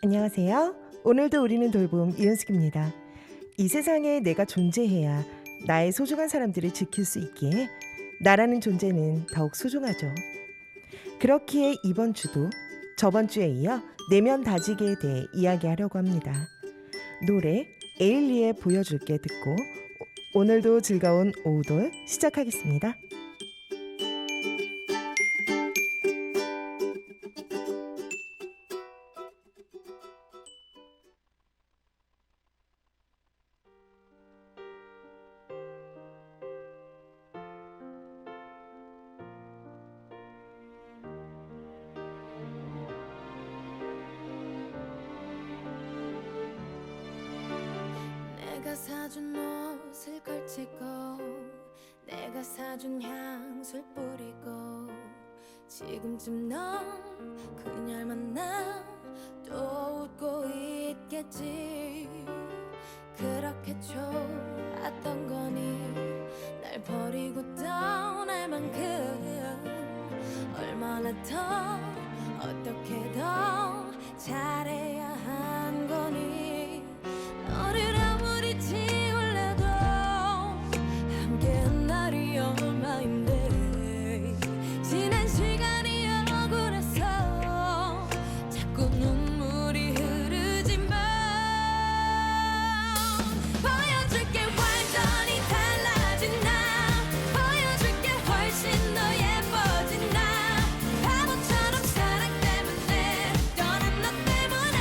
안녕하세요. 오늘도 우리는 돌봄 이은숙입니다. 이 세상에 내가 존재해야 나의 소중한 사람들을 지킬 수 있기에 나라는 존재는 더욱 소중하죠. 그렇기에 이번 주도 저번 주에 이어 내면 다지기에 대해 이야기하려고 합니다. 노래 에일리의 보여줄게 듣고 오늘도 즐거운 오후돌 시작하겠습니다. 내가 사준 옷을 걸치고 내가 사준 향수를 뿌리고 지금쯤 넌 그녀를 만나 또 웃고 있겠지. 그렇게 좋았던 거니 날 버리고 떠날 만큼 얼마나 더 어떻게 더 잘해야 한 거니. 너를 아무리 지울래도 함께한 날이 얼마인데 지난 시간이 억울해서 자꾸 눈물이 흐르지만 보여줄게 완전히 달라진 나. 보여줄게 훨씬 더 예뻐진 나. 바보처럼 사랑 때문에 떠난 너 때문에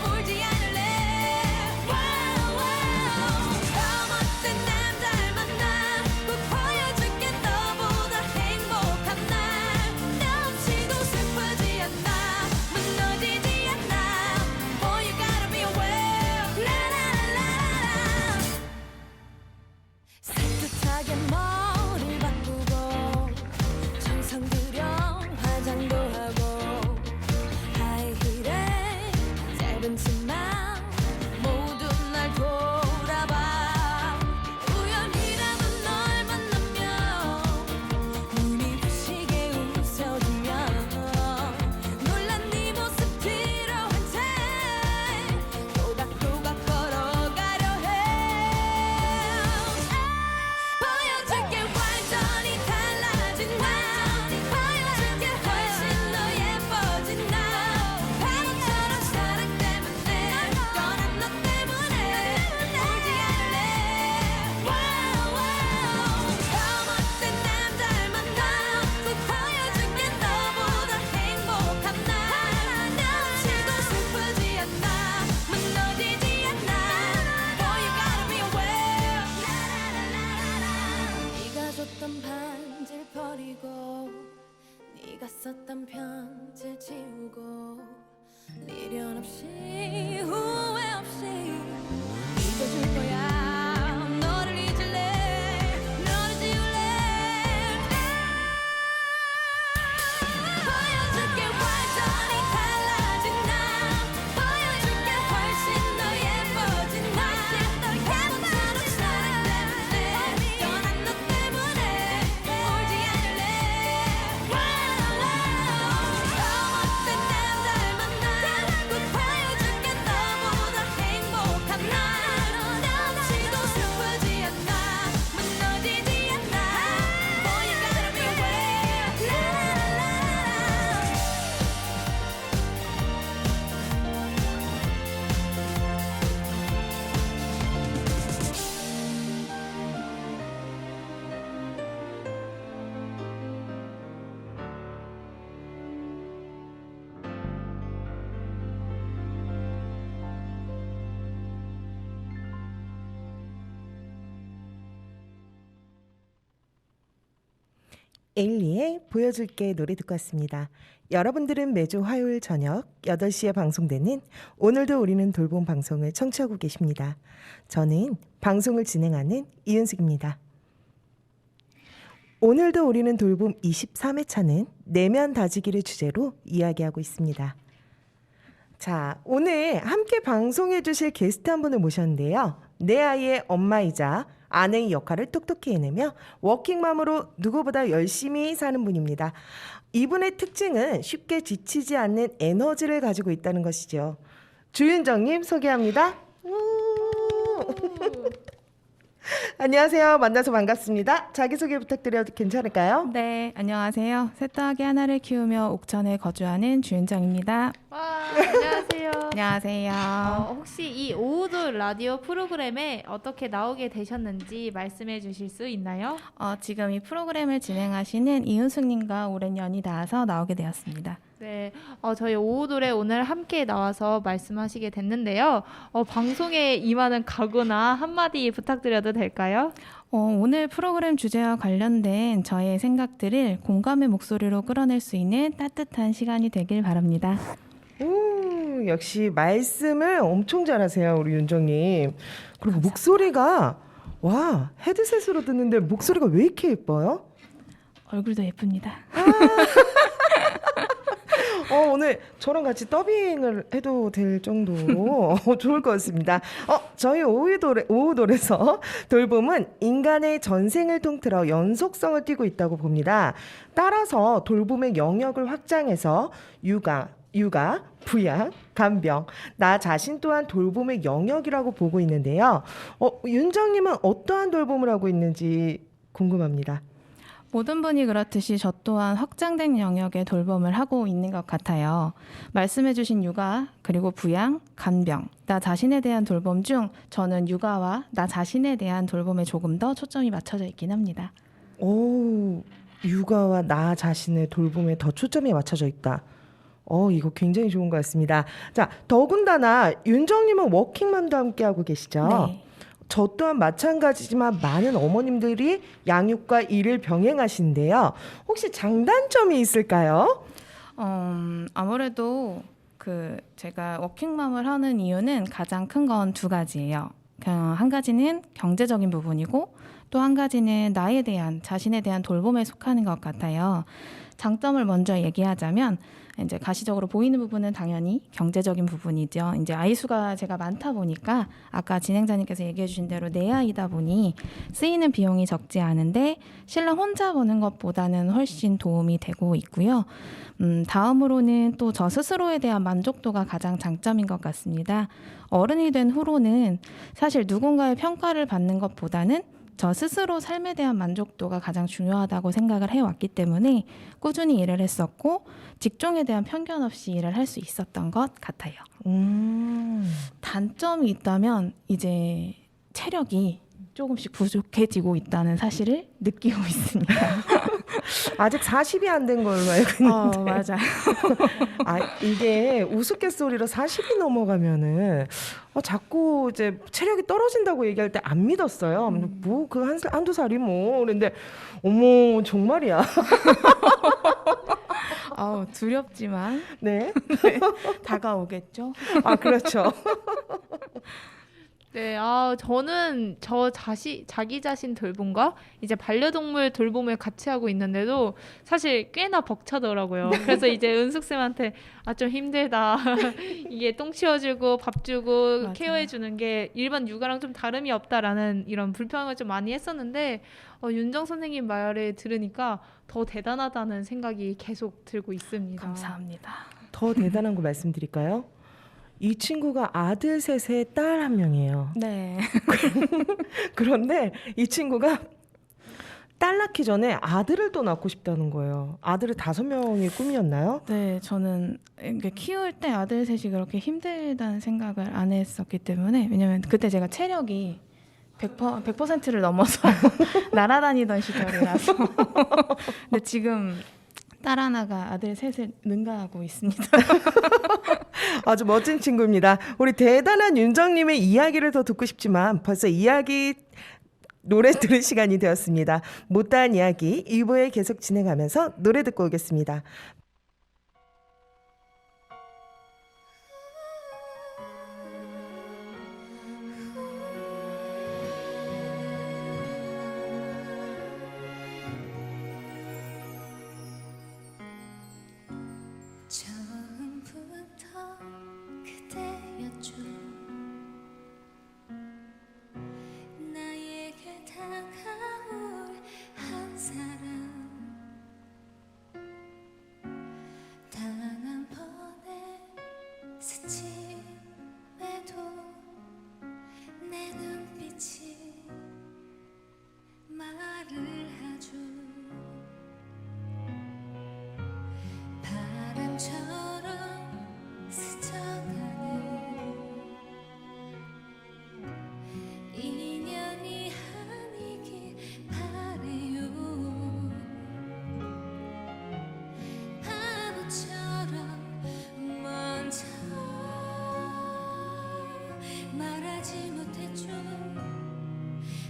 울지 않을래. 더 멋진 남자를 만나 꼭 보여줄게. 너보다 행복한 날 나 없이도 슬프지 않아 무너지지 않아. Boy you gotta be aware. 라라라라. 산뜻하게 머리를 바꾸고 정성 들여 화장도 하고 하이힐에 짧은 치마 모두 날 돌아봐. 우연히라도 널 만나면 눈이 부시게 웃어주면 놀란 네 모습 뒤로 한 채 또각또각 걸어가려 해. 보여줄게 완전히 달라진 나. 보여줄게 훨씬 더 예뻐진 나. 바보처럼 사랑 때문에 떠난 너 때문에 울지 않을래. 더 멋진 남자를 만나 꼭 보여줄게. 너보다 행복한 날 나 없이도 슬프지 않아 무너지지 않아. Boy you gotta be aware. 네가 줬던 반지를 버리고 네가 썼던 편지를 지우고 미련 없이 후회 없이 잊어줄 거야. 너를 잊을래. 너를 지울래. 보여줄게 완전히 달라진 나. 보여줄게 훨씬 더 예뻐진 나. 바보처럼 사랑 때문에 떠난 너 때문에 울지 않을래. 더 멋진 남자를 만나 꼭 보여줄게. 너보다 행복한 날 나 없이도 슬프지 않아 무너지지 않아. Boy you gotta be aware. 라라라라. 에일리의 보여줄게 노래 듣고 왔습니다. 여러분들은 매주 화요일 저녁 8시에 방송되는 오늘도 우리는 돌봄 방송을 청취하고 계십니다. 저는 방송을 진행하는 이은숙입니다. 오늘도 우리는 돌봄 23회차는 내면 다지기를 주제로 이야기하고 있습니다. 자, 오늘 함께 방송해 주실 게스트 한 분을 모셨는데요. 내 아이의 엄마이자 아내의 역할을 똑똑히 해내며 워킹맘으로 누구보다 열심히 사는 분입니다. 이분의 특징은 쉽게 지치지 않는 에너지를 가지고 있다는 것이죠. 주윤정님 소개합니다. 안녕하세요. 만나서 반갑습니다. 자기소개 부탁드려도 괜찮을까요? 네, 안녕하세요. 셋 더하기 하나를 키우며 옥천에 거주하는 주윤정입니다. 와, 안녕하세요. 안녕하세요. 혹시 이 오후도 라디오 프로그램에 어떻게 나오게 되셨는지 말씀해 주실 수 있나요? 지금 이 프로그램을 진행하시는 이은숙님과 오랜 연이 닿아서 나오게 되었습니다. 네, 저희 오후돌에 오늘 함께 나와서 말씀하시게 됐는데요. 방송에 임하는 각오나 한마디 부탁드려도 될까요? 오늘 프로그램 주제와 관련된 저의 생각들을 공감의 목소리로 끌어낼 수 있는 따뜻한 시간이 되길 바랍니다. 역시 말씀을 엄청 잘하세요, 우리 윤정님. 그리고 목소리가 와, 헤드셋으로 듣는데 목소리가 왜 이렇게 예뻐요? 얼굴도 예쁩니다. 오늘 저랑 같이 더빙을 해도 될 정도로 좋을 것 같습니다. 저희 오후돌에서 돌봄은 인간의 전생을 통틀어 연속성을 띠고 있다고 봅니다. 따라서 돌봄의 영역을 확장해서 육아, 부양, 간병, 나 자신 또한 돌봄의 영역이라고 보고 있는데요. 윤정님은 어떠한 돌봄을 하고 있는지 궁금합니다. 모든 분이 그렇듯이 저 또한 확장된 영역의 돌봄을 하고 있는 것 같아요. 말씀해주신 육아, 그리고 부양, 간병, 나 자신에 대한 돌봄 중 저는 육아와 나 자신에 대한 돌봄에 조금 더 초점이 맞춰져 있긴 합니다. 육아와 나 자신의 돌봄에 더 초점이 맞춰져 있다. 이거 굉장히 좋은 것 같습니다. 자, 더군다나 윤정님은 워킹맘도 함께하고 계시죠? 네. 저 또한 마찬가지지만 많은 어머님들이 양육과 일을 병행하시는데요. 혹시 장단점이 있을까요? 아무래도 제가 워킹맘을 하는 이유는 가장 큰 건 두 가지예요. 한 가지는 경제적인 부분이고 또 한 가지는 나에 대한 자신에 대한 돌봄에 속하는 것 같아요. 장점을 먼저 얘기하자면 이제 가시적으로 보이는 부분은 당연히 경제적인 부분이죠. 이제 아이 수가 제가 많다 보니까 아까 진행자님께서 얘기해 주신 대로 내 아이다 보니 쓰이는 비용이 적지 않은데 신랑 혼자 보는 것보다는 훨씬 도움이 되고 있고요. 다음으로는 또 저 스스로에 대한 만족도가 가장 장점인 것 같습니다. 어른이 된 후로는 사실 누군가의 평가를 받는 것보다는 저 스스로 삶에 대한 만족도가 가장 중요하다고 생각을 해왔기 때문에 꾸준히 일을 했었고 직종에 대한 편견 없이 일을 할 수 있었던 것 같아요. 단점이 있다면 이제 체력이 조금씩 부족해지고 있다는 사실을 느끼고 있습니다. 아직 40이 안 된 걸로 알고 있는데. 맞아. 이게 우스갯소리로 40이 넘어가면은 자꾸 이제 체력이 떨어진다고 얘기할 때 안 믿었어요. 뭐 그 한두 살이 뭐. 그런데 어머 정말이야. 두렵지만 네. 다가오겠죠. 그렇죠. 네, 저는 자기 자신 돌봄과 이제 반려동물 돌봄을 같이 하고 있는데도 사실 꽤나 벅차더라고요. 그래서 이제 은숙쌤한테 좀 힘들다. 이게 똥 치워주고 밥 주고 맞아요. 케어해주는 게 일반 육아랑 좀 다름이 없다라는 이런 불평을 좀 많이 했었는데 윤정 선생님 말을 들으니까 더 대단하다는 생각이 계속 들고 있습니다. 감사합니다. 더 대단한 거 말씀드릴까요? 이 친구가 아들 셋에 딸 한 명이에요. 네. 그런데 이 친구가 딸 낳기 전에 아들을 또 낳고 싶다는 거예요. 아들을 5명이 꿈이었나요? 네, 저는 이게 키울 때 아들 셋이 그렇게 힘들다는 생각을 안 했었기 때문에 왜냐면 그때 제가 체력이 100%를 넘어서 날아다니던 시절이라서 근데 지금 딸 하나가 아들 셋을 능가하고 있습니다. 아주 멋진 친구입니다. 우리 대단한 윤정님의 이야기를 더 듣고 싶지만 벌써 노래 들을 시간이 되었습니다. 못다한 이야기 2부에 계속 진행하면서 노래 듣고 오겠습니다. 처음부터 그대였죠. 나에게 다가올 한 사람 내 눈빛이 말을 하죠. 바람처럼 스쳐가는 인연이 아니길 바래요. 바보처럼 먼저 말하지 못했죠.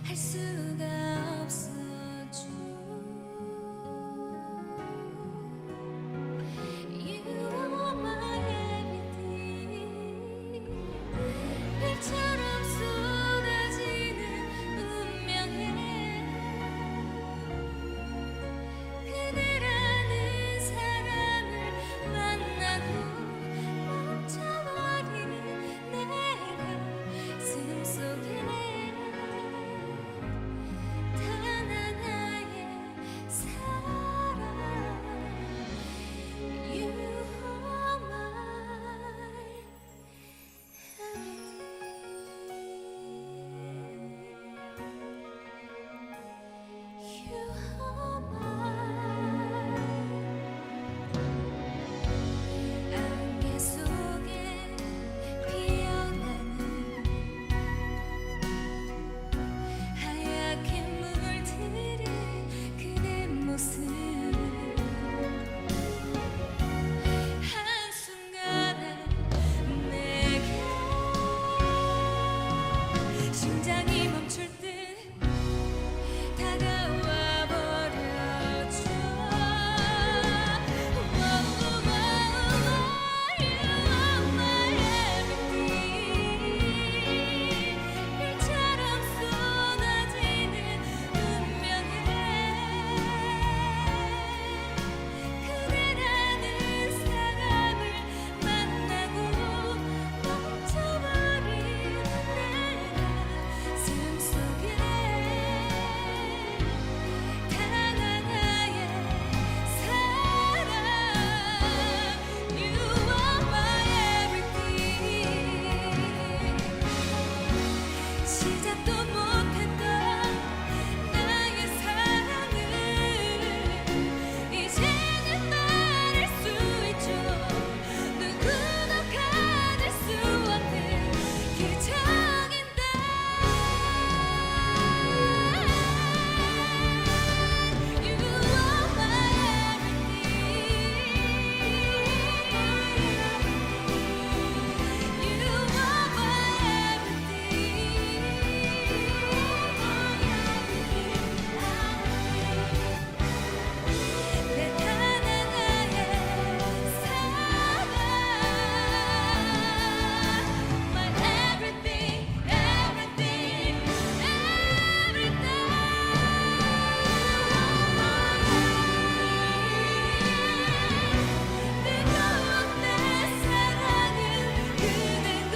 할 수가 없었죠. You are my everything. 별처럼 쏟아지는 운명에 그대라는 사람을 만나고 멈춰버린 내가 숨속에 단 하나의 사랑. You are my everything. You are my 안개 속에 피어나는 하얗게 물들은 그대 모습. 한순간에 내게 심장이 멈출 듯 다가와 버렸죠. You are my everything. 별처럼 쏟아지는 운명에 그대라는 사람을 만나고 멈춰버린 내가 숨속에 단 하나의 사랑. You are my everything. 시작도 못했던 나의 사랑을 이제는 말할 수 있죠. 누구도 가질 수 없는 기적인데. You are my everything. You are my everything. 내 단 하나의 사랑. My everything, everything, everything. 뜨거운 내 사랑은 그대고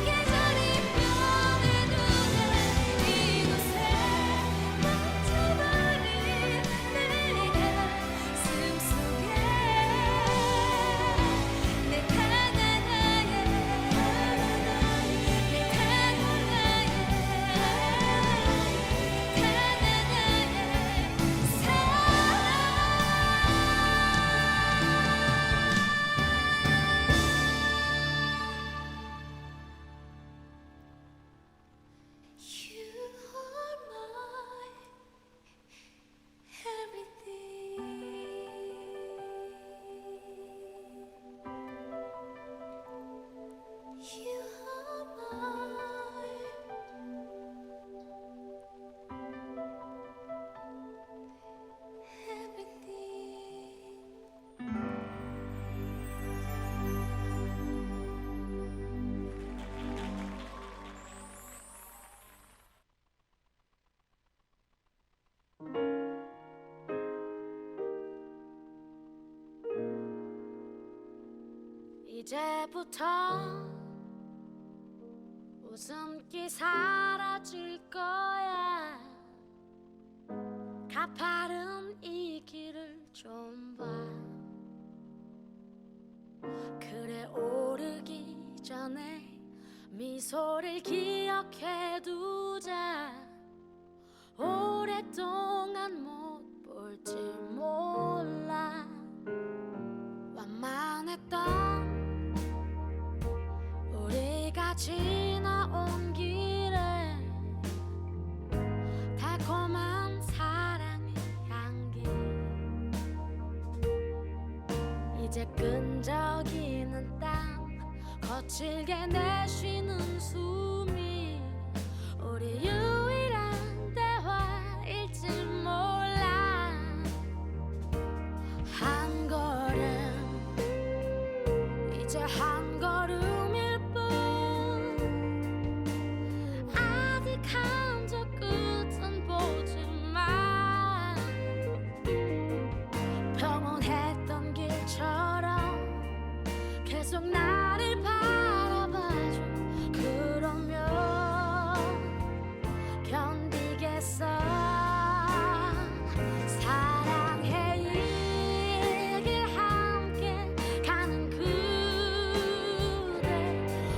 계절이 변해도 난 이곳에 멈춰버린 내가 숨속에 내 단 하나의 You are my everything. You are my everything. 이제부터 웃음기 사라질 거야. 가파른 이 길을 좀 봐. 그래 오르기 전에 미소를 기억해 두자. 오랫동안 못 볼지 몰라. 완만했던 우리가 지나온 길에 달콤한 사랑의 향기. 이제 끈적이는 땀 거칠게 내쉬는 숨이 우리 유일한 대화일지 몰라. 한 걸음 이제 한 걸음일 뿐. 아직 한 적 끝은 보지만 평온했던 길처럼 계속 나를 바라봐줘. 그러면 견디겠어. 사랑해 이 길 함께 가는 그대.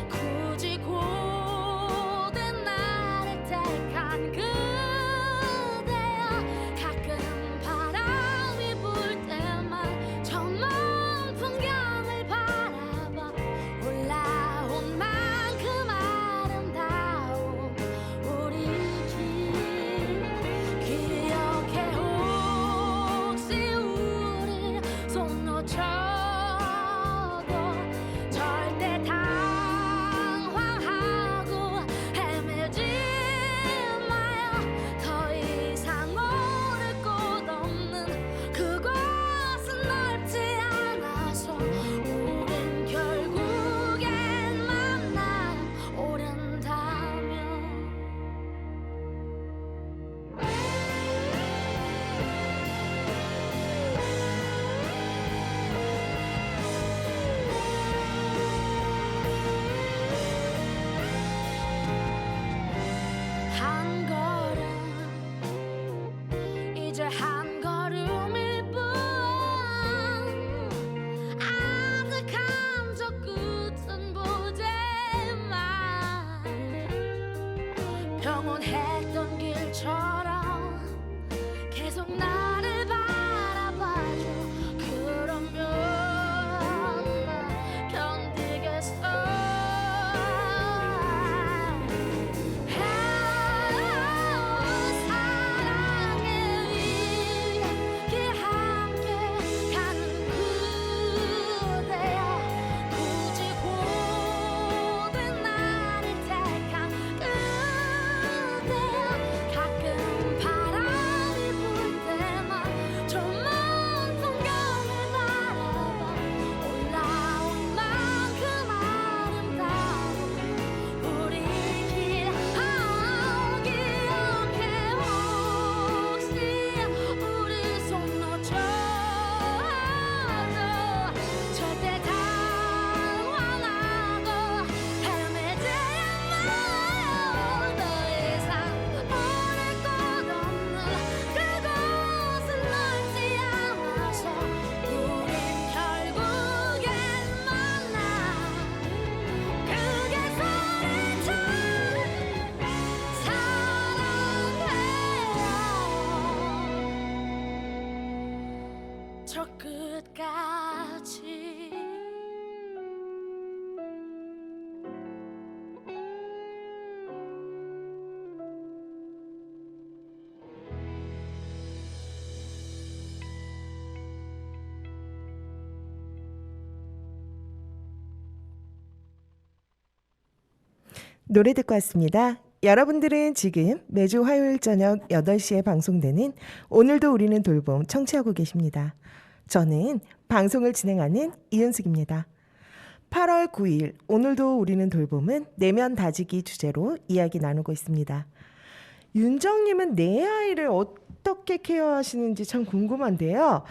굳이 고된 나를 택한 그대여. 가끔 바람이 불 때만 저 먼 풍경을 바라봐. 올라온 만큼 아름다운 우리 길. 기억해 혹시 우리 손 놓쳐도 절대 당황하고 헤매지 마요. 더 이상 오를 곳 없는 그곳은 넓지 않아서 우린 결국엔 만나 오른다면. 한 걸음 이제 한 걸음일 뿐. 아직 한 적 끝은 보지만 평온했던 길처럼 계속 나를 바라봐줘. 그러면 나 견디겠어. 사랑해 이 길 함께 가는 그대여. 굳이 고된 나를 택한 그대여. 가끔 바람이 불 때만 저 먼 풍경을 바라봐. 올라온 만큼 아름다운 우리 길. 기억해 혹시 우리 손 놓쳐도 절대 당황하고 헤매지 마요. 더 이상 오를 곳 없는 그곳은 넓지 않아서 우린 결국엔 만나. 크게 소리쳐 사랑해요. 저 끝까지. 노래 듣고 왔습니다. 여러분들은 지금 매주 화요일 저녁 8시에 방송되는 오늘도 우리는 돌봄 청취하고 계십니다. 저는 방송을 진행하는 이은숙입니다. 8월 9일 오늘도 우리는 돌봄은 내면 다지기 주제로 이야기 나누고 있습니다. 윤정님은 내 아이를 어떻게 케어하시는지 참 궁금한데요.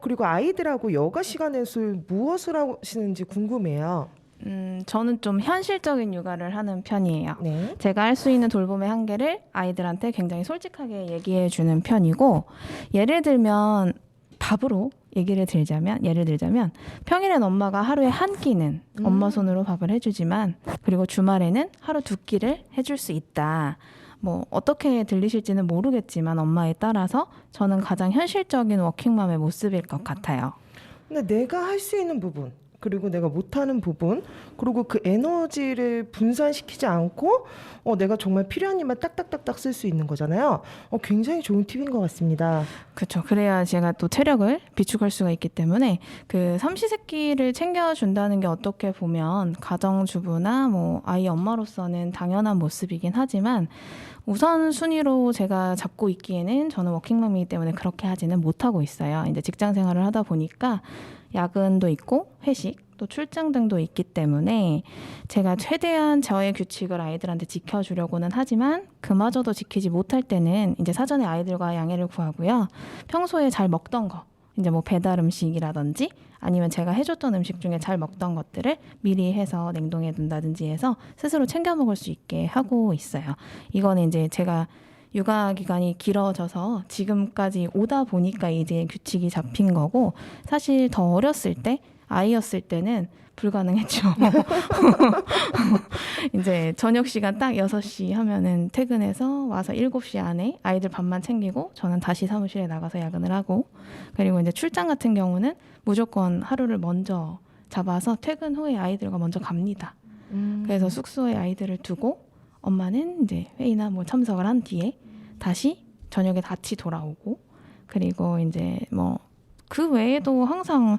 그리고 아이들하고 여가 시간에서 무엇을 하시는지 궁금해요. 저는 좀 현실적인 육아를 하는 편이에요. 네. 제가 할 수 있는 돌봄의 한계를 아이들한테 굉장히 솔직하게 얘기해 주는 편이고, 예를 들면 밥으로 예를 들자면 평일엔 엄마가 하루에 한 끼는 엄마 손으로 밥을 해주지만 그리고 주말에는 하루 2끼를 해줄 수 있다. 뭐 어떻게 들리실지는 모르겠지만 엄마에 따라서 저는 가장 현실적인 워킹맘의 모습일 것 같아요. 근데 내가 할 수 있는 부분 그리고 내가 못하는 부분 그리고 그 에너지를 분산시키지 않고 내가 정말 필요한 일만 딱딱딱딱 쓸 수 있는 거잖아요. 굉장히 좋은 팁인 것 같습니다. 그렇죠. 그래야 제가 또 체력을 비축할 수가 있기 때문에 그 삼시세끼를 챙겨준다는 게 어떻게 보면 가정주부나 뭐 아이 엄마로서는 당연한 모습이긴 하지만 우선순위로 제가 잡고 있기에는 저는 워킹맘이기 때문에 그렇게 하지는 못하고 있어요. 이제 직장 생활을 하다 보니까 야근도 있고 회식 또 출장 등도 있기 때문에 제가 최대한 저의 규칙을 아이들한테 지켜주려고는 하지만 그마저도 지키지 못할 때는 이제 사전에 아이들과 양해를 구하고요. 평소에 잘 먹던 거 이제 뭐 배달 음식이라든지 아니면 제가 해줬던 음식 중에 잘 먹던 것들을 미리 해서 냉동해 둔다든지 해서 스스로 챙겨 먹을 수 있게 하고 있어요. 이거는 이제 제가 육아 기간이 길어져서 지금까지 오다 보니까 이제 규칙이 잡힌 거고 사실 더 어렸을 때 아이였을 때는 불가능했죠. 이제 저녁 시간 딱 6시 하면은 퇴근해서 와서 7시 안에 아이들 밥만 챙기고 저는 다시 사무실에 나가서 야근을 하고 그리고 이제 출장 같은 경우는 무조건 하루를 먼저 잡아서 퇴근 후에 아이들과 먼저 갑니다. 그래서 숙소에 아이들을 두고 엄마는 이제 회의나 뭐 참석을 한 뒤에 다시 저녁에 같이 돌아오고 그리고 이제 뭐 그 외에도 항상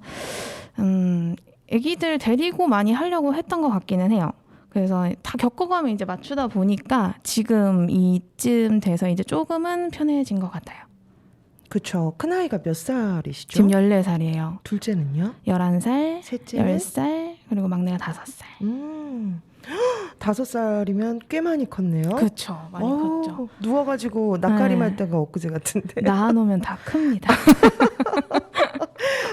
애기들 데리고 많이 하려고 했던 것 같기는 해요. 그래서 다 겪어가면 이제 맞추다 보니까 지금 이쯤 돼서 이제 조금은 편해진 것 같아요. 그렇죠. 큰아이가 몇 살이시죠? 지금 14살이에요. 둘째는요? 11살, 셋째는? 10살, 그리고 막내가 5살. 5살이면 꽤 많이 컸네요. 그렇죠. 많이 컸죠. 누워가지고 낯가림할 네. 때가 엊그제 같은데. 낳아놓으면 다 큽니다.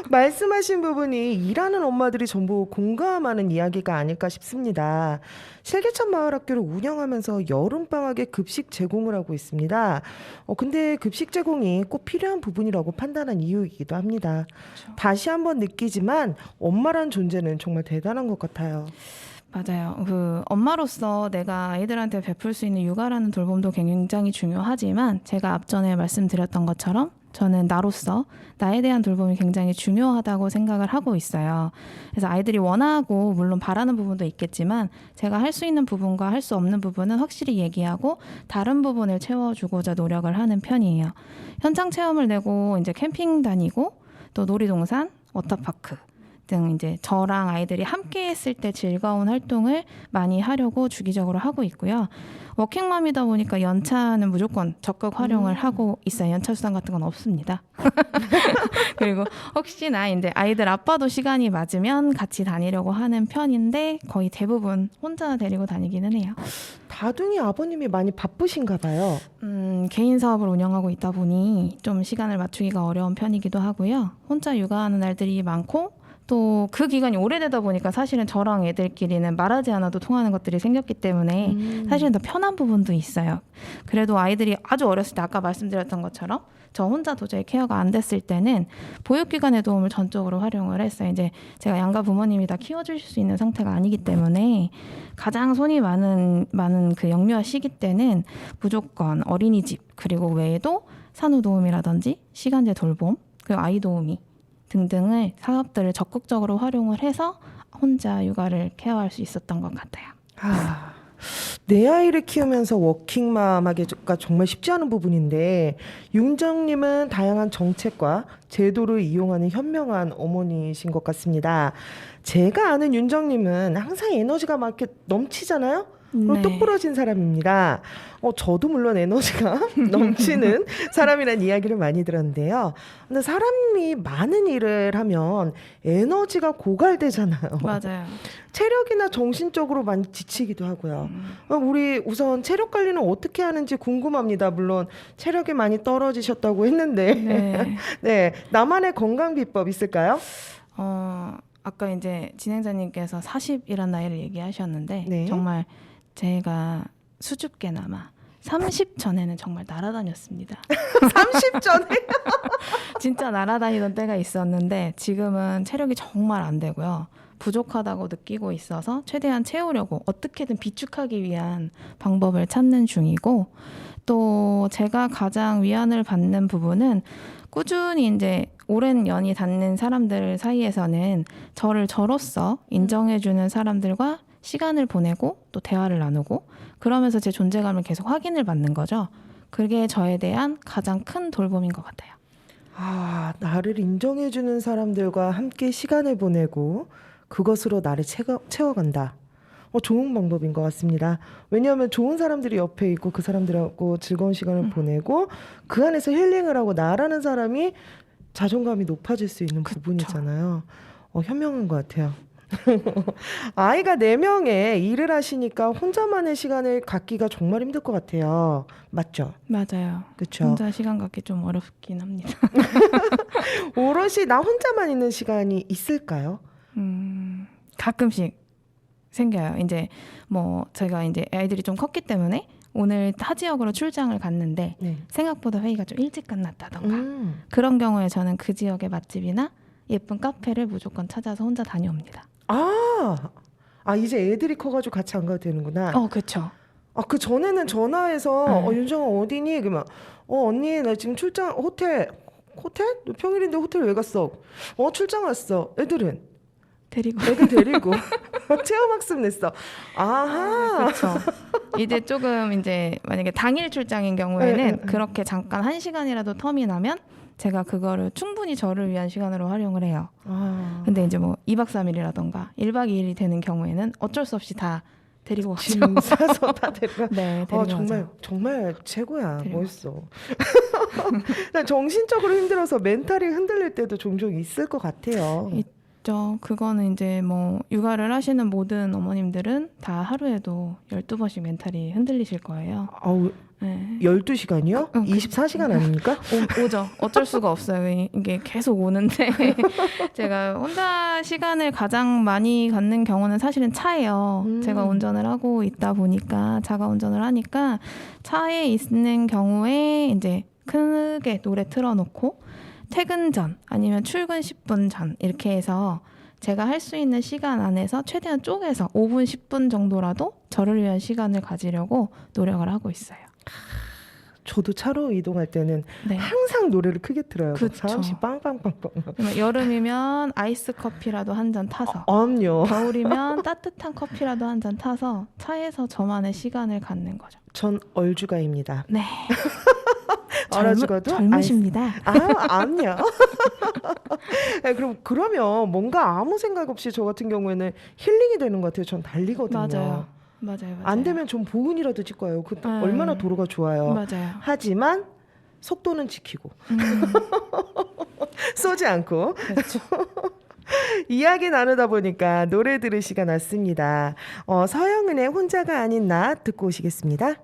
말씀하신 부분이 일하는 엄마들이 전부 공감하는 이야기가 아닐까 싶습니다. 실개천 마을학교를 운영하면서 여름방학에 급식 제공을 하고 있습니다. 근데 급식 제공이 꼭 필요한 부분이라고 판단한 이유이기도 합니다. 그렇죠. 다시 한번 느끼지만 엄마란 존재는 정말 대단한 것 같아요. 맞아요. 그 엄마로서 내가 아이들한테 베풀 수 있는 육아라는 돌봄도 굉장히 중요하지만 제가 앞전에 말씀드렸던 것처럼 저는 나로서 나에 대한 돌봄이 굉장히 중요하다고 생각을 하고 있어요. 그래서 아이들이 원하고 물론 바라는 부분도 있겠지만 제가 할 수 있는 부분과 할 수 없는 부분은 확실히 얘기하고 다른 부분을 채워주고자 노력을 하는 편이에요. 현장 체험을 내고 이제 캠핑 다니고 또 놀이동산, 워터파크 등 이제 저랑 아이들이 함께 했을 때 즐거운 활동을 많이 하려고 주기적으로 하고 있고요. 워킹맘이다 보니까 연차는 무조건 적극 활용을 하고 있어요. 연차 수당 같은 건 없습니다. 그리고 혹시나 이제 아이들 아빠도 시간이 맞으면 같이 다니려고 하는 편인데 거의 대부분 혼자 데리고 다니기는 해요. 다둥이 아버님이 많이 바쁘신가 봐요. 개인 사업을 운영하고 있다 보니 좀 시간을 맞추기가 어려운 편이기도 하고요. 혼자 육아하는 날들이 많고 또 그 기간이 오래되다 보니까 사실은 저랑 애들끼리는 말하지 않아도 통하는 것들이 생겼기 때문에 사실은 더 편한 부분도 있어요. 그래도 아이들이 아주 어렸을 때 아까 말씀드렸던 것처럼 저 혼자 도저히 케어가 안 됐을 때는 보육기관의 도움을 전적으로 활용을 했어요. 이제 제가 양가 부모님이 다 키워주실 수 있는 상태가 아니기 때문에 가장 손이 많은 그 영유아 시기 때는 무조건 어린이집 그리고 외에도 산후도우미라든지 시간제 돌봄 그리고 아이 도우미 등등의 사업들을 적극적으로 활용을 해서 혼자 육아를 케어할 수 있었던 것 같아요. 내 아이를 키우면서 워킹맘 하기가 정말 쉽지 않은 부분인데 윤정님은 다양한 정책과 제도를 이용하는 현명한 어머니이신 것 같습니다. 제가 아는 윤정님은 항상 에너지가 막 이렇게 넘치잖아요. 그리고 네. 똑부러진 사람입니다. 저도 물론 에너지가 넘치는 사람이란 이야기를 많이 들었는데요. 근데 사람이 많은 일을 하면 에너지가 고갈되잖아요. 맞아요. 체력이나 정신적으로 많이 지치기도 하고요. 우리 우선 체력 관리는 어떻게 하는지 궁금합니다. 물론 체력이 많이 떨어지셨다고 했는데 네. 네, 나만의 건강 비법 있을까요? 아까 이제 진행자님께서 40이란 나이를 얘기하셨는데 네. 정말 제가 수줍게나마 30 전에는 정말 날아다녔습니다. 30 전에? 진짜 날아다니던 때가 있었는데 지금은 체력이 정말 안 되고요. 부족하다고 느끼고 있어서 최대한 채우려고 어떻게든 비축하기 위한 방법을 찾는 중이고, 또 제가 가장 위안을 받는 부분은 꾸준히 이제 오랜 연이 닿는 사람들 사이에서는 저를 저로서 인정해주는 사람들과 시간을 보내고 또 대화를 나누고 그러면서 제 존재감을 계속 확인을 받는 거죠. 그게 저에 대한 가장 큰 돌봄인 것 같아요. 아, 나를 인정해주는 사람들과 함께 시간을 보내고 그것으로 나를 채워간다. 좋은 방법인 것 같습니다. 왜냐하면 좋은 사람들이 옆에 있고 그 사람들하고 즐거운 시간을 보내고 그 안에서 힐링을 하고 나라는 사람이 자존감이 높아질 수 있는 부분이잖아요. 현명한 것 같아요. 아이가 4명에 일을 하시니까 혼자만의 시간을 갖기가 정말 힘들 것 같아요. 맞죠? 맞아요. 그렇죠. 혼자 시간 갖기 좀 어렵긴 합니다. 오롯이 나 혼자만 있는 시간이 있을까요? 가끔씩 생겨요. 이제 뭐 제가 이제 아이들이 좀 컸기 때문에 오늘 타 지역으로 출장을 갔는데 네. 생각보다 회의가 좀 일찍 끝났다던가 그런 경우에 저는 그 지역의 맛집이나 예쁜 카페를 무조건 찾아서 혼자 다녀옵니다. 이제 애들이 커가지고 같이 안 가도 되는구나. 그렇죠. 그 전에는 전화해서 윤정아 어디니? 그러면 언니 나 지금 출장 호텔? 너 평일인데 호텔 왜 갔어? 출장 왔어. 애들 데리고 체험학습 냈어. 아하. 그렇죠. 이제 조금 이제 만약에 당일 출장인 경우에는 네. 그렇게 잠깐 1시간이라도 텀이 나면 제가 그거를 충분히 저를 위한 시간으로 활용을 해요. 근데 이제 뭐 2박 3일이라던가 1박 2일이 되는 경우에는 어쩔 수 없이 다 데리고 가죠. 짐 싸서 다 데리고. 네, 데리고 정말 최고야. 데리고 멋있어. 정신적으로 힘들어서 멘탈이 흔들릴 때도 종종 있을 것 같아요. 있죠. 그거는 이제 뭐 육아를 하시는 모든 어머님들은 다 하루에도 12번씩 멘탈이 흔들리실 거예요. 네. 12시간이요? 24시간 아닙니까? 오죠. 어쩔 수가 없어요. 이게 계속 오는데 제가 혼자 시간을 가장 많이 갖는 경우는 사실은 차예요. 제가 운전을 하고 있다 보니까 자가 운전을 하니까 차에 있는 경우에 이제 크게 노래 틀어놓고 퇴근 전 아니면 출근 10분 전 이렇게 해서 제가 할 수 있는 시간 안에서 최대한 쪼개서 5분, 10분 정도라도 저를 위한 시간을 가지려고 노력을 하고 있어요. 저도 차로 이동할 때는 네. 항상 노래를 크게 틀어요. 그쵸. 사람씩 빵빵빵빵. 여름이면 아이스 커피라도 한 잔 타서 엄요. 겨울이면 따뜻한 커피라도 한 잔 타서 차에서 저만의 시간을 갖는 거죠. 전 얼주가입니다. 네. 얼어죽어도 젊으십니다. 암요. 네, 그러면 뭔가 아무 생각 없이 저 같은 경우에는 힐링이 되는 것 같아요. 전 달리거든요. 맞아요. 안 되면 좀 보은이라도 찍고 와요. 얼마나 도로가 좋아요. 맞아요. 하지만 속도는 지키고 쏘지 않고. 그렇죠. 이야기 나누다 보니까 노래 들을 시간 왔습니다. 서영은의 혼자가 아닌 나 듣고 오시겠습니다.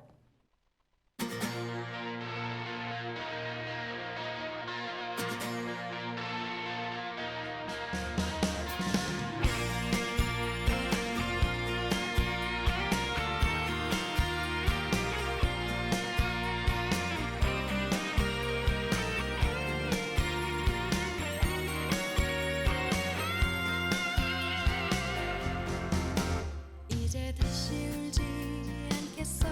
이제 다시 울지 않겠어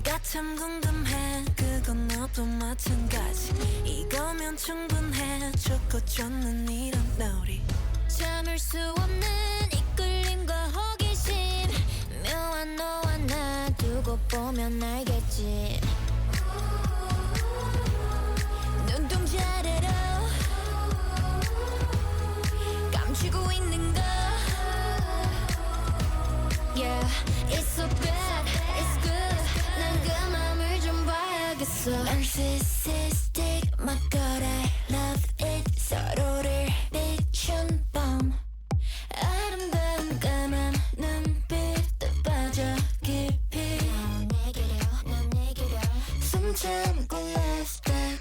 네가 참 궁금해 그건 너도 마찬가지 이거면 충분해 좋고 좋는 이런 놀이 참을 수 없는 이끌림과 호기심 묘한 너와 나 두고 보면 알겠지 눈동자래로 감추고 있는 거 Yeah, it's so bad, it's good 난 그 맘을 좀 봐야겠어 Narcissistic, my god I love it 서로를 비춘 밤 아름다운 까만 눈빛도 빠져 깊이 넌 내게로 숨 참고 lifestyle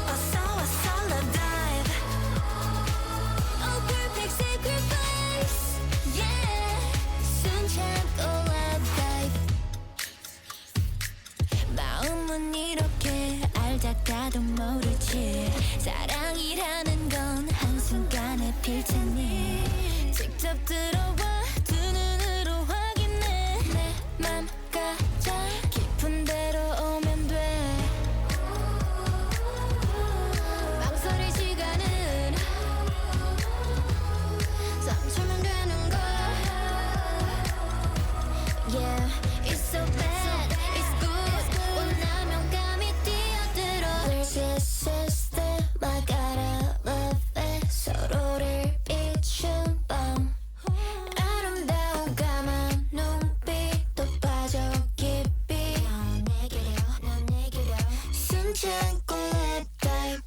어서 love dive Oh perfect sacrifice Yeah 숨 참고 love dive 마음은 이렇게 알다가도 모르지 사랑이라는 건 한순간에 필 테니 직접 들어와 두 눈으로 확인해 내 맘 가장 깊은 데로 오면 돼 망설일 시간은 3초면 되는 걸 Yeah, it's so bad, it's good 원하면 감히 뛰어들어 There's a system, I gotta love it 서로를 비춘 밤 아름다운 까만 눈빛도 빠져 깊이 넌 내게로 숨 참고 love dive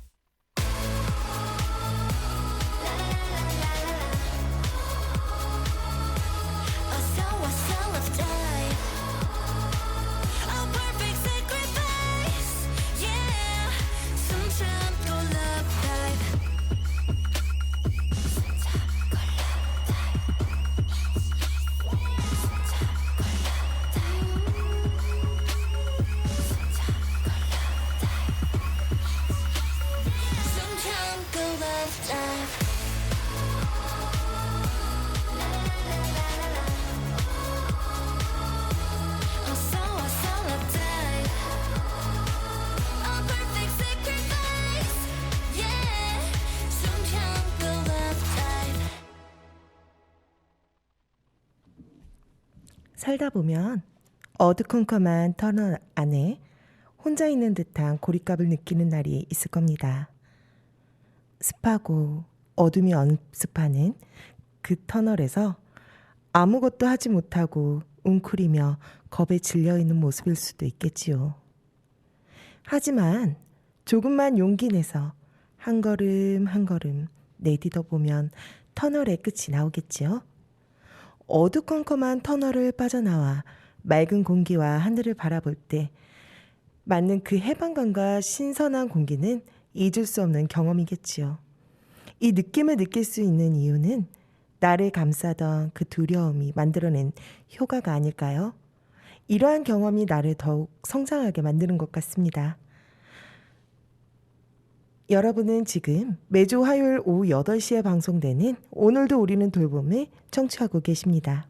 어서 love dive A perfect sacrifice Yeah 숨 참고 love dive 숨 참고 love dive 숨 참고 love dive 어서 love dive A perfect sacrifice Yeah 숨 참고 love dive 살다 보면 어두컴컴한 터널 안에 혼자 있는 듯한 고립감을 느끼는 날이 있을 겁니다. 습하고 어둠이 엄습하는 그 터널에서 아무것도 하지 못하고 웅크리며 겁에 질려있는 모습일 수도 있겠지요. 하지만 조금만 용기 내서 한 걸음 한 걸음 내디뎌 보면 터널의 끝이 나오겠지요. 어두컴컴한 터널을 빠져나와 맑은 공기와 하늘을 바라볼 때 맞는 그 해방감과 신선한 공기는 잊을 수 없는 경험이겠지요. 이 느낌을 느낄 수 있는 이유는 나를 감싸던 그 두려움이 만들어낸 효과가 아닐까요? 이러한 경험이 나를 더욱 성장하게 만드는 것 같습니다. 여러분은 지금 매주 화요일 오후 8시에 방송되는 오늘도 우리는 돌봄을 청취하고 계십니다.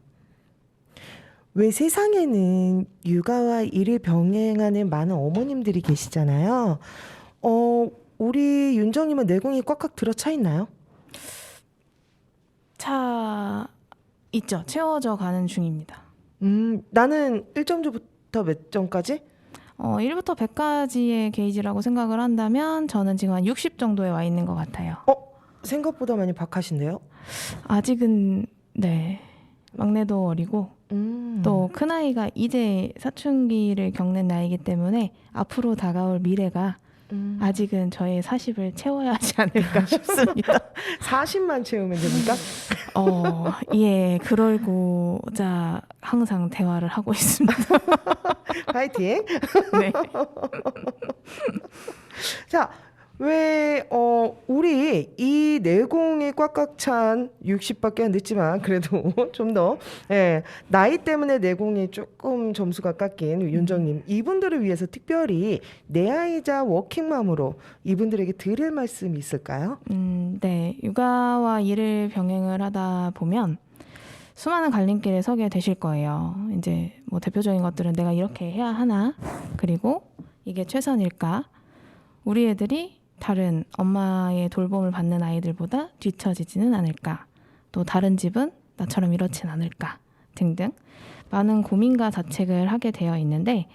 왜 세상에는 육아와 일을 병행하는 많은 어머님들이 계시잖아요. 우리 윤정님은 내공이 꽉꽉 들어차 있나요? 차 있죠. 채워져 가는 중입니다. 나는 1점부터 몇 점까지? 1부터 100까지의 게이지라고 생각을 한다면 저는 지금 한 60 정도에 와 있는 것 같아요. 생각보다 많이 박하신데요? 아직은 네. 막내도 어리고 또 큰아이가 이제 사춘기를 겪는 나이기 때문에 앞으로 다가올 미래가 아직은 저의 40을 채워야 하지 않을까 싶습니다. 40만 채우면 됩니까? 예, 그러고자 항상 대화를 하고 있습니다. 파이팅! 네. 자, 왜 우리 이 내공이 꽉꽉 찬 60밖에 안 됐지만 그래도 좀 더 나이 때문에 내공이 조금 점수가 깎인 윤정님, 이분들을 위해서 특별히 내 아이자 워킹맘으로 이분들에게 드릴 말씀이 있을까요? 네. 육아와 일을 병행을 하다 보면 수많은 갈림길에 서게 되실 거예요. 이제 뭐 대표적인 것들은 내가 이렇게 해야 하나? 그리고 이게 최선일까? 우리 애들이 다른 엄마의 돌봄을 받는 아이들보다 뒤처지지는 않을까? 또 다른 집은 나처럼 이렇진 않을까? 등등 많은 고민과 자책을 하게 되어 있는데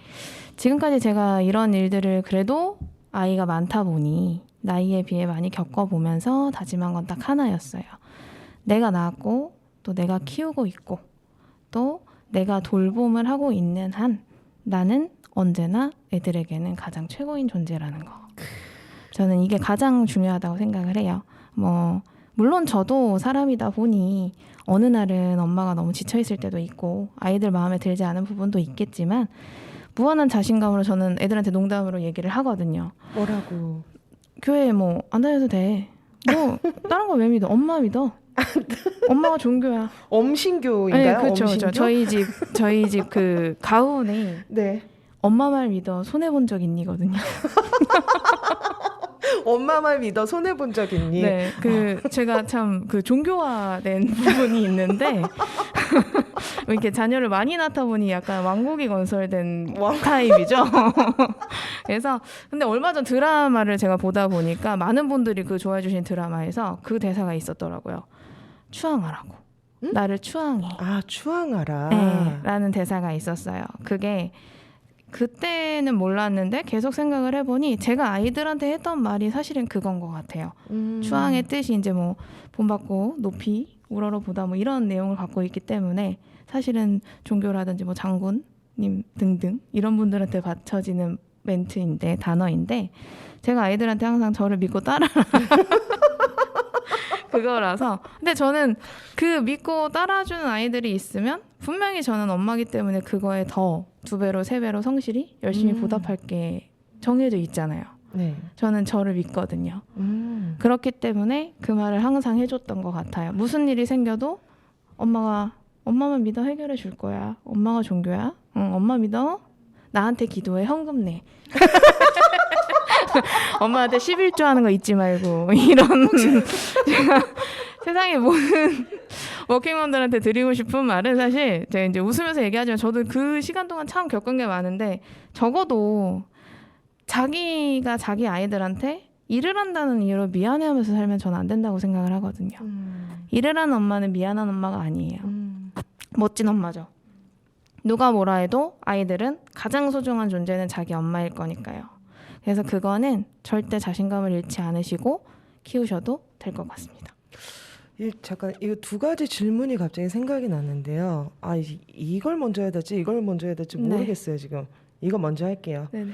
지금까지 제가 이런 일들을 그래도 아이가 많다 보니 나이에 비해 많이 겪어보면서 다짐한 건 딱 하나였어요. 내가 낳았고 또 내가 키우고 있고 또 내가 돌봄을 하고 있는 한 나는 언제나 애들에게는 가장 최고인 존재라는 거. 저는 이게 가장 중요하다고 생각을 해요. 물론 저도 사람이다 보니 어느 날은 엄마가 너무 지쳐있을 때도 있고 아이들 마음에 들지 않은 부분도 있겠지만 무한한 자신감으로 저는 애들한테 농담으로 얘기를 하거든요. 뭐라고? 교회 안 다녀도 돼. 너 다른 거 왜 믿어? 엄마 믿어. 엄마가 종교야. 엄신교인가요? 그렇죠. 엄신교? 저희 집 그 가훈에 네. 엄마 말 믿어 손해 본 적 있니거든요. 엄마 말 믿어 손해 본 적 있니? 네, 제가 참 그 종교화된 부분이 있는데 이렇게 자녀를 많이 낳다 보니 약간 왕국이 건설된 타입이죠. 그래서 근데 얼마 전 드라마를 제가 보다 보니까 많은 분들이 그 좋아해 주신 드라마에서 그 대사가 있었더라고요. 추앙하라고. 응? 나를 추앙해. 아, 추앙하라. 네, 라는 대사가 있었어요. 그게 그때는 몰랐는데 계속 생각을 해보니 제가 아이들한테 했던 말이 사실은 그건 것 같아요. 추앙의 뜻이 이제 본받고 높이 우러러보다 이런 내용을 갖고 있기 때문에 사실은 종교라든지 장군님 등등 이런 분들한테 바쳐지는 멘트인데 단어인데 제가 아이들한테 항상 저를 믿고 따라라 그거라서 근데 저는 그 믿고 따라주는 아이들이 있으면 분명히 저는 엄마기 때문에 그거에 더 2배로 3배로 성실히 열심히 보답할 게 정해져 있잖아요. 네. 저는 저를 믿거든요. 그렇기 때문에 그 말을 항상 해줬던 것 같아요. 무슨 일이 생겨도 엄마만 믿어 해결해 줄 거야. 엄마가 종교야. 응, 엄마 믿어. 나한테 기도해. 헌금 내. 엄마한테 11조 하는 거 잊지 말고 이런 제가 세상의 모든 워킹맘들한테 드리고 싶은 말은 사실 제가 이제 웃으면서 얘기하지만 저도 그 시간 동안 참 겪은 게 많은데 적어도 자기가 자기 아이들한테 일을 한다는 이유로 미안해하면서 살면 저는 안 된다고 생각을 하거든요. 일을 하는 엄마는 미안한 엄마가 아니에요. 멋진 엄마죠. 누가 뭐라 해도 아이들은 가장 소중한 존재는 자기 엄마일 거니까요. 그래서 그거는 절대 자신감을 잃지 않으시고 키우셔도 될 것 같습니다. 잠깐 이거 2가지 질문이 갑자기 생각이 났는데요. 이걸 먼저 해야 될지 이걸 먼저 해야 될지 모르겠어요. 지금 이거 먼저 할게요. 네네.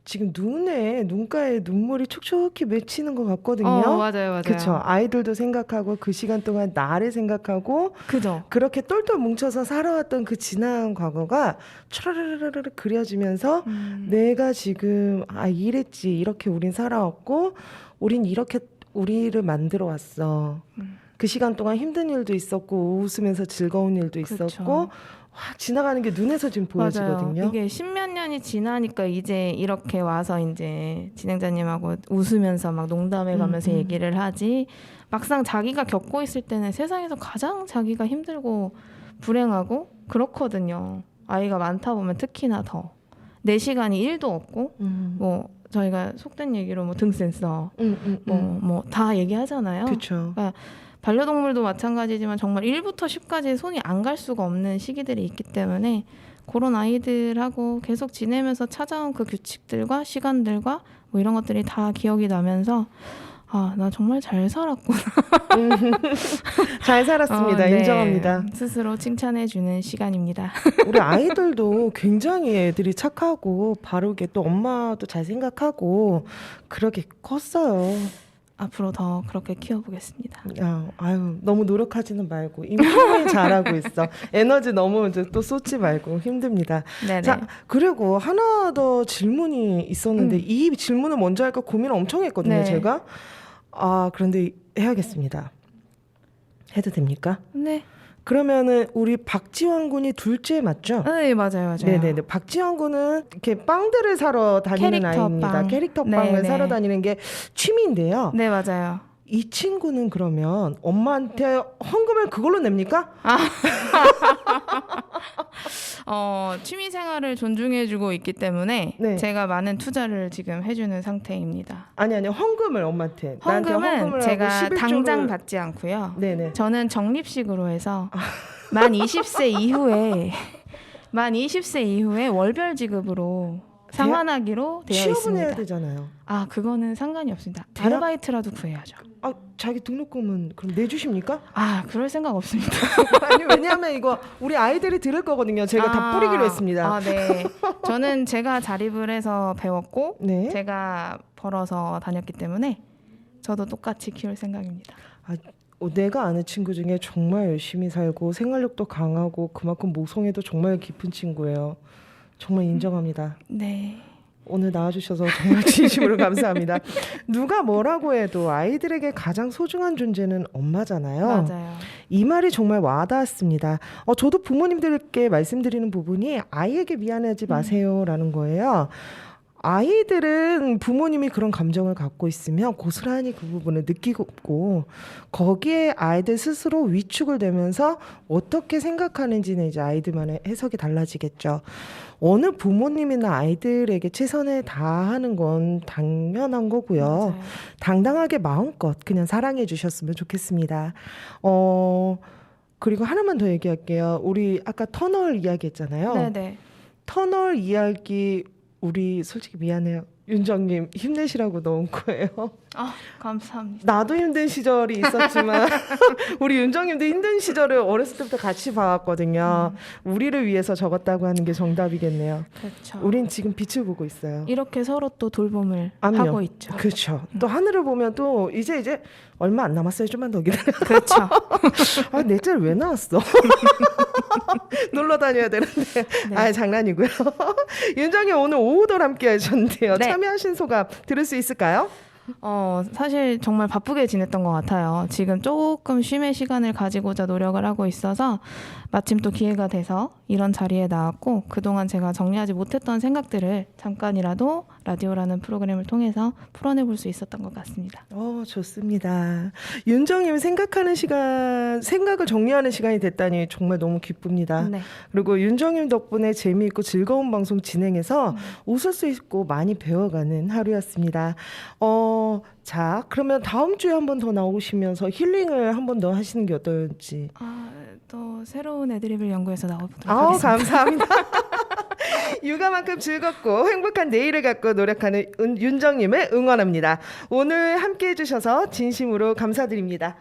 지금 눈가에 눈물이 촉촉히 맺히는 것 같거든요. 맞아요. 그렇죠. 아이들도 생각하고 그 시간 동안 나를 생각하고 그죠. 그렇게 똘똘 뭉쳐서 살아왔던 그 지난 과거가 촤르르르르 그려지면서 내가 지금 이랬지, 이렇게 우린 살아왔고 우린 이렇게 우리를 만들어 왔어. 그 시간 동안 힘든 일도 있었고 웃으면서 즐거운 일도 있었고 확 지나가는 게 눈에서 지금 보여지거든요. 맞아요. 이게 10몇 년이 지나니까 이제 이렇게 와서 이제 진행자님하고 웃으면서 농담해가면서 얘기를 하지 막상 자기가 겪고 있을 때는 세상에서 가장 자기가 힘들고 불행하고 그렇거든요. 아이가 많다 보면 특히나 더 내 시간이 1도 없고 저희가 속된 얘기로 등센서 다 얘기하잖아요. 그렇죠. 그러니까 반려동물도 마찬가지지만 정말 1부터 10까지 손이 안 갈 수가 없는 시기들이 있기 때문에 그런 아이들하고 계속 지내면서 찾아온 그 규칙들과 시간들과 이런 것들이 다 기억이 나면서 나 정말 잘 살았구나. 잘 살았습니다. 네. 인정합니다. 스스로 칭찬해주는 시간입니다. 우리 아이들도 굉장히 애들이 착하고 바르게 또 엄마도 잘 생각하고 그렇게 컸어요. 앞으로 더 그렇게 키워보겠습니다. 아유 너무 노력하지는 말고 이미 충분히 잘하고 있어. 에너지 너무 이제 또 쏟지 말고 힘듭니다. 네네. 자 그리고 하나 더 질문이 있었는데 이 질문을 먼저 할까 고민을 엄청 했거든요. 네. 제가 그런데 해야겠습니다. 해도 됩니까? 네. 그러면은 우리 박지원 군이 둘째 맞죠? 네, 맞아요. 네네네. 박지원 군은 이렇게 빵들을 사러 다니는 캐릭터 아이입니다. 빵. 캐릭터 네, 빵을 네. 사러 다니는 게 취미인데요. 네, 맞아요. 이 친구는 그러면 엄마한테 헌금을 그걸로 냅니까? 취미 생활을 존중해주고 있기 때문에 네. 제가 많은 투자를 지금 해주는 상태입니다. 아니 헌금을 엄마한테 나한테 헌금은 헌금을 제가 하고 11조를 당장 받지 않고요. 네네. 저는 적립식으로 해서 만 20세 이후에 월별 지급으로 상환하기로 되어 취업은 해야 있습니다. 되잖아요. 그거는 상관이 없습니다. 대학- 아르바이트라도 구해야죠. 자기 등록금은 그럼 내주십니까? 그럴 생각 없습니다. 아니 왜냐하면 이거 우리 아이들이 들을 거거든요. 제가 다 뿌리기로 했습니다. 네. 저는 제가 자립을 해서 배웠고 네. 제가 벌어서 다녔기 때문에 저도 똑같이 키울 생각입니다. 내가 아는 친구 중에 정말 열심히 살고 생활력도 강하고 그만큼 모성애도 정말 깊은 친구예요. 정말 인정합니다. 네. 오늘 나와주셔서 정말 진심으로 감사합니다. 누가 뭐라고 해도 아이들에게 가장 소중한 존재는 엄마잖아요. 맞아요. 이 말이 정말 와닿았습니다. 저도 부모님들께 말씀드리는 부분이 아이에게 미안해하지 마세요라는 거예요. 아이들은 부모님이 그런 감정을 갖고 있으면 고스란히 그 부분을 느끼고 있고 거기에 아이들 스스로 위축을 되면서 어떻게 생각하는지는 이제 아이들만의 해석이 달라지겠죠. 어느 부모님이나 아이들에게 최선을 다하는 건 당연한 거고요. 맞아요. 당당하게 마음껏 그냥 사랑해 주셨으면 좋겠습니다. 그리고 하나만 더 얘기할게요. 우리 아까 터널 이야기 했잖아요. 네네. 터널 이야기 우리 솔직히 미안해요. 윤정님 힘내시라고 넣은 거예요. 감사합니다. 나도 힘든 시절이 있었지만 우리 윤정님도 힘든 시절을 어렸을 때부터 같이 봐왔거든요. 우리를 위해서 적었다고 하는 게 정답이겠네요. 그렇죠. 우린 지금 빛을 보고 있어요. 이렇게 서로 또 돌봄을 암요. 하고 있죠. 그렇죠. 또 하늘을 보면 또 이제 얼마 안 남았어요. 좀만 더 기다려. 그렇죠. 넷째 왜 나왔어? 놀러 다녀야 되는데. 네. 장난이고요. 윤정님 오늘 오후도 함께 하셨는데요. 네. 참여하신 소감 들을 수 있을까요? 사실 정말 바쁘게 지냈던 것 같아요. 지금 조금 쉼의 시간을 가지고자 노력을 하고 있어서 마침 또 기회가 돼서 이런 자리에 나왔고 그동안 제가 정리하지 못했던 생각들을 잠깐이라도 라디오라는 프로그램을 통해서 풀어내볼 수 있었던 것 같습니다. 좋습니다. 윤정님 생각을 정리하는 시간이 됐다니 정말 너무 기쁩니다. 네. 그리고 윤정님 덕분에 재미있고 즐거운 방송 진행해서 웃을 수 있고 많이 배워가는 하루였습니다. 자, 그러면 다음 주에 한 번 더 나오시면서 힐링을 한 번 더 하시는 게 어떨지. 또 새로운 애드립을 연구해서 나와보도록 하겠습니다. 감사합니다. 육아만큼 즐겁고 행복한 내일을 갖고 노력하는 윤정님을 응원합니다. 오늘 함께해 주셔서 진심으로 감사드립니다.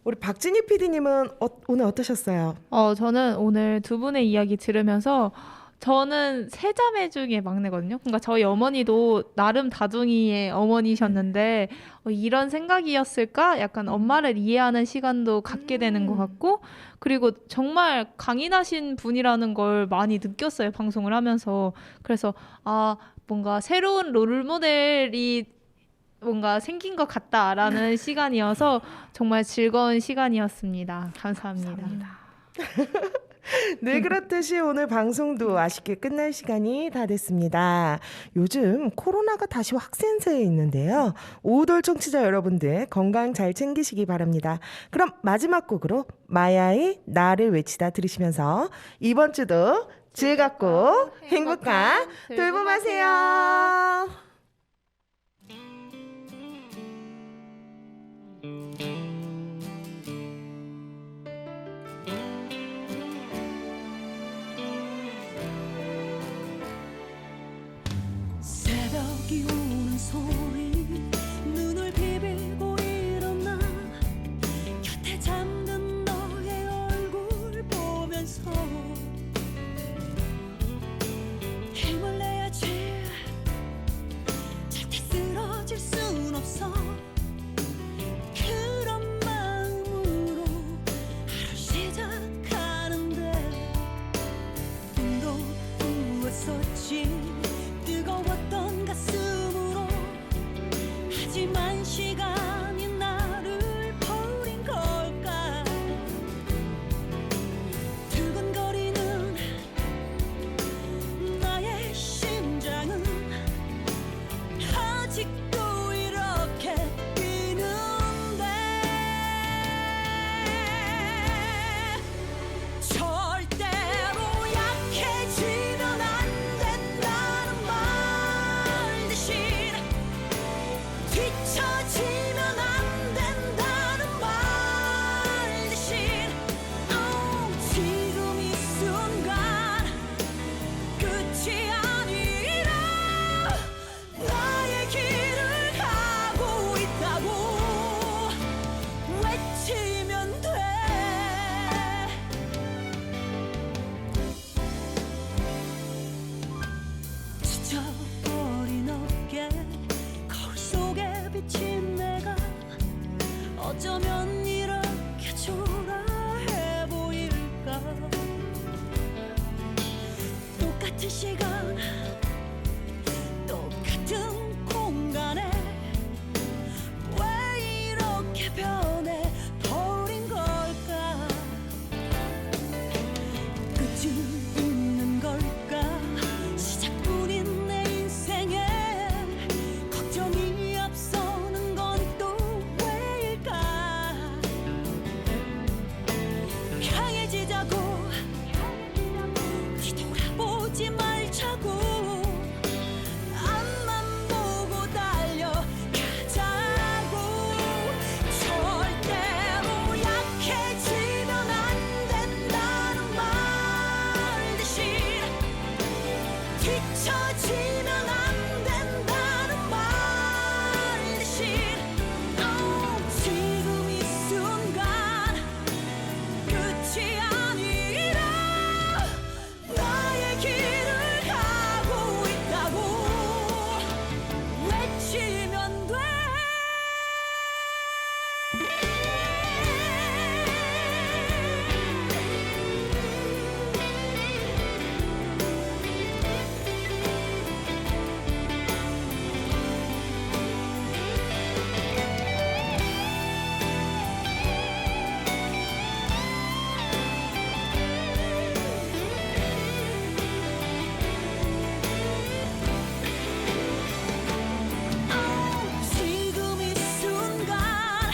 우리 박진희 PD님은 오늘 어떠셨어요? 저는 오늘 두 분의 이야기 들으면서 저는 세 자매 중에 막내거든요. 그러니까 저희 어머니도 나름 다둥이의 어머니셨는데 이런 생각이었을까? 약간 엄마를 이해하는 시간도 갖게 되는 것 같고 그리고 정말 강인하신 분이라는 걸 많이 느꼈어요. 방송을 하면서. 그래서 뭔가 새로운 롤모델이 뭔가 생긴 것 같다라는 시간이어서 정말 즐거운 시간이었습니다. 감사합니다. 늘 그렇듯이 오늘 방송도 아쉽게 끝날 시간이 다 됐습니다. 요즘 코로나가 다시 확산세에 있는데요. 오돌 청취자 여러분들 건강 잘 챙기시기 바랍니다. 그럼 마지막 곡으로 마야의 나를 외치다 들으시면서 이번 주도 즐겁고 행복한 돌봄하세요. 새벽이 오는 소리 눈을 비비고 일어나 곁에 잠든 너의 얼굴 보면서 힘을 내야지 절대 쓰러질 순 없어 듯이 뜨거웠던 가슴으로 하지만 시간이 나를 버린 걸까 두근거리는 나의 심장은 아직도 이렇게 뛰는데 절대로 약해지면 안 된다는 말 대신 뒤처지면 안 된다는 말 대신 지금 이 순간 끝이 아니라 나의 길을 가고 있다고 외치면 돼 지쳐버린 어깨 거울 속에 비친 내가 어쩌면 이렇게 초라해 보일까 똑같은 시간 똑같은 공간에 왜 이렇게 변해 버린 걸까 끝은 있는 걸까 시작뿐인 내 인생에 걱정이 앞서는 건 또 왜일까 강해지자고 뒤돌아보지 말자고 앞만 보고 달려가자고 절대로 약해지면 안 된다는 말 대신 뒤처지면 안 된다는 말 대신 지금 이 순간 끝이 아니라 나의 길을 가고 있다고 외치면 돼 지금 이 순간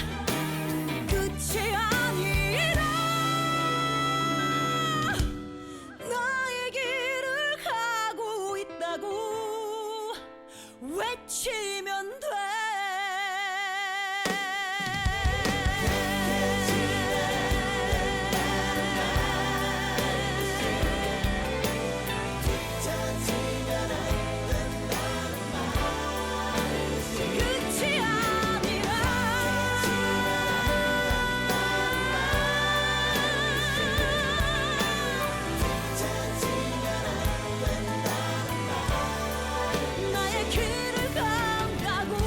끝이 아니라 나의 길을 가고 있다고 외치면 돼 끝이 아니라 나의 길을 간다고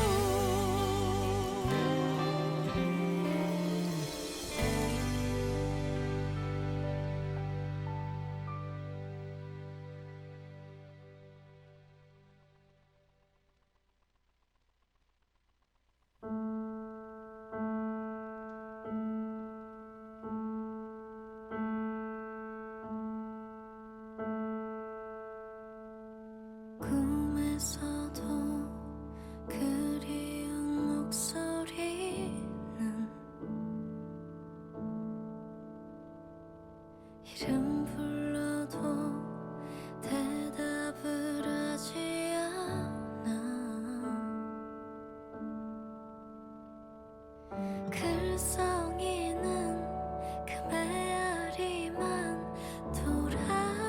꿈에서도 그리운 목소리는 이름 불러도 대답을 하지 않아 글썽이는 그 메아리만 돌아와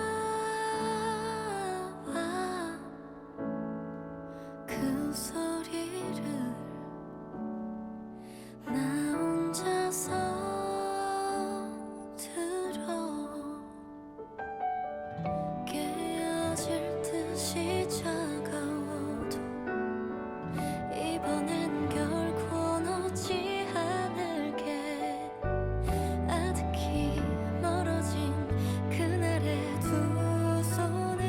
그 소리를 나 혼자서 들어 깨어질 듯이 차가워도 이번엔 결코 놓지 않을게 아득히 멀어진 그날의 두 손을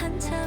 한참